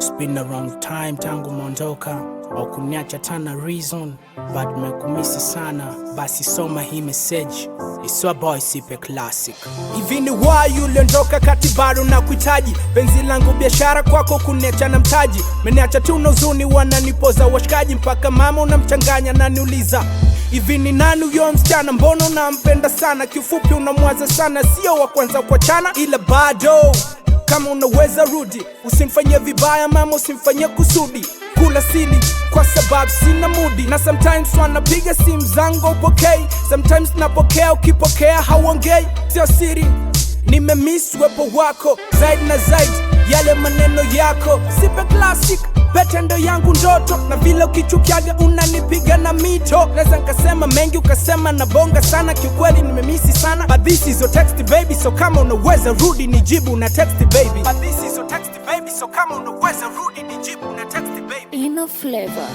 It's been a long time tangu mondoka, au kuniacha tana reason, but mekumisi sana, basi soma hii message. It's your boy Sipe Classic. Hivi ni why uliondoka kati bado na kuhitaji penzi langu biashara kwako kuniacha na mtaji. Meniacha tu na huzuni wananipoza washikaji, mpaka mama unamchanganya na niuliza hivi ni nani huyo msichana, mbona unampenda sana? Kifupi unamwaza sana, sio wa kwanza kuachana, ila bado kama unaweza rudi. Usimfanyie vibaya mama, usimfanyie kusudi. Kula sili kwa sababu sina mudi, na sometimes wanapiga simu zangu upokei, sometimes napokea ukipokea hauongei. Sio siri nimemiss wepo wako zaidi na zaidi, yale maneno yako. Sipe Classic pete ndo yangu ndoto, na vile ukichukiaga unanipiga na mito. Naweza nkasema mengi ukasema na bonga sana, kiukweli nimemisi sana, but this is your text baby, so kama unaweza rudi nijibu na text baby. But this is your text baby, so kama unaweza rudi nijibu na text baby. Inner Flavor.